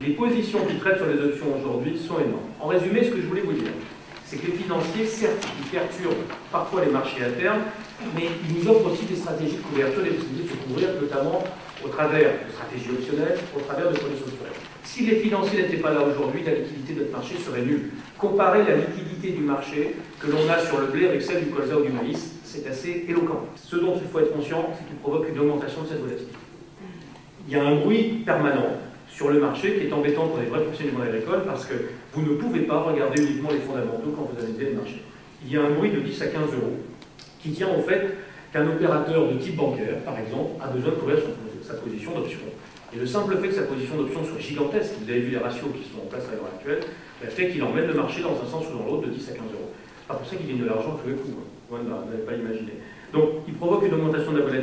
Les positions qui traitent sur les options aujourd'hui sont énormes. En résumé, ce que je voulais vous dire, c'est que les financiers, certes, ils perturbent parfois les marchés à terme, mais ils nous offrent aussi des stratégies de couverture, des possibilités de se couvrir, notamment au travers de stratégies optionnelles, au travers de produits structurels. Si les financiers n'étaient pas là aujourd'hui, la liquidité de notre marché serait nulle. Comparer la liquidité du marché que l'on a sur le blé avec celle du colza ou du maïs, c'est assez éloquent. Ce dont il faut être conscient, c'est qu'il provoque une augmentation de cette volatilité. Il y a un bruit permanent sur le marché qui est embêtant pour les vrais professionnels du monde agricole parce que vous ne pouvez pas regarder uniquement les fondamentaux quand vous analysez le marché. Il y a un bruit de 10 à 15 euros qui tient au fait qu'un opérateur de type bancaire, par exemple, a besoin de couvrir sa position d'option. Et le simple fait que sa position d'option soit gigantesque, vous avez vu les ratios qui sont en place à l'heure actuelle, fait qu'il emmène le marché dans un sens ou dans l'autre de 10 à 15 euros. C'est pas pour ça qu'il gagne de l'argent tous les coups, vous n'allez pas l'imaginer. Donc il provoque une augmentation de la volatilité.